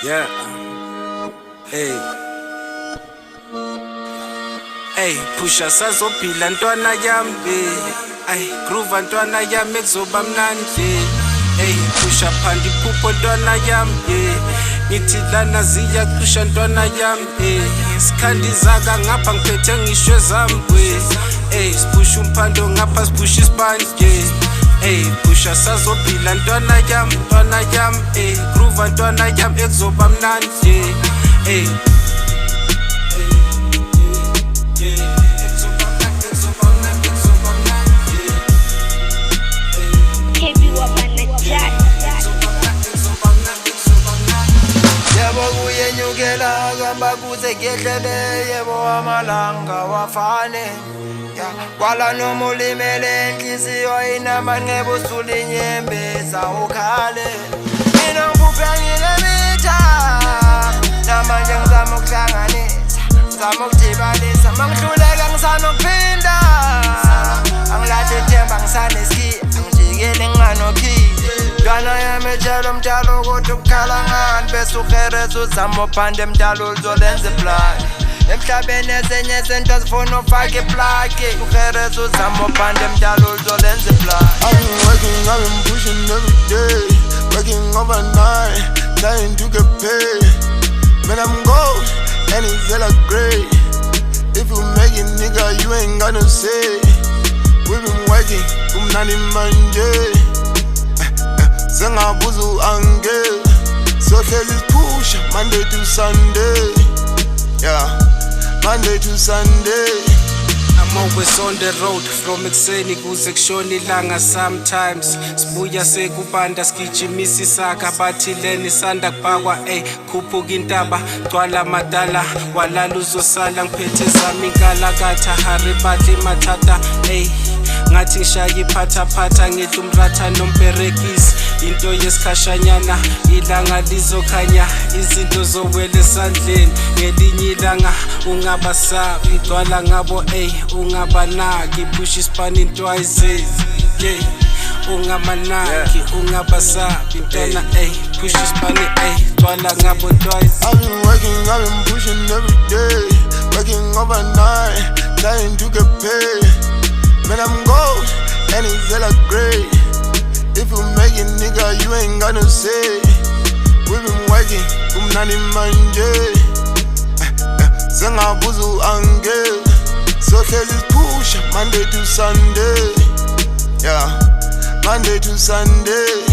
Yeah. Hey. Hey, pusha sazophila ntwana yami. Ay, groove ntwana yami kuzoba mnandi. Hey, pusha phanda iphupho ntwana yami. Ngithi lana ziyaqhusha ntwana yami. Sikhandizaka ngapha ngiphethe ngishwe zami. Hey, sipusha umphando ngapha sipusha isibanje. Hey, pusha sazophila ntwana yami, ntwana yami. Hey, groove ntwana yami ekuzoba mnandi. Hey. Yebo kuyenyukela kamba kuze kehlele yebo amalanga wafane kwala noma ulimele enhliziyo inamanqeba usulinyembeza ukhale mina ngikuphe ngilemitha namanje ngizama ukuhlanganisa ngizama ukudibanisa mangihluleka ngizama ukuphinda angilahle ithemba ngisanesikhiya angijikeli nginganokhile ntwana yami tshela umtshalo ukuthi ukukhala ngani bese uhereza uzama uphanda emdalo uzolenza iplani emhlabeni ezinye izinto zifuna ufake iplagi uhereza uzama uphanda emdalo uzolenza iplani. I've been working, I've been pushing every day, working overnight, trying to get paid. Man, I'm gold, and it's hella great. If you make it, nigga, you ain't got no say. We been working, kumnandi manje. Sengabuzu angel, so here's push Monday to Sunday. Yeah, Monday to Sunday. I'm always on the road from ekuseni kuze kushona ilanga sometimes sibuya sekubanda sigijimisa isaka bathi leni sanda kubhakwa khuphuka intaba gcwala madala walala uzosala ngiphethe zami inkalakatha haribadli mathatha ngathi ngishaya iphathaphatha ngidla umratha nomperekisi into yesikhashanyana ilanga lizokhanya izinto zowela esandleni ngelinye ilanga ungabasabi igcwala ngabo ungabanaki push isipani twice ungamanaki ungabasabi ntwana push isipani igcwala ngabo twice. I've been working, I've been pushing every day, working overnight, trying to get paid. Man, I'm gold, and it's hella great. If you make it, nigga, you ain't got no say. We been working, kumnandi manje. Sengabuzu angel, so here's push Monday to Sunday. Yeah, Monday to Sunday.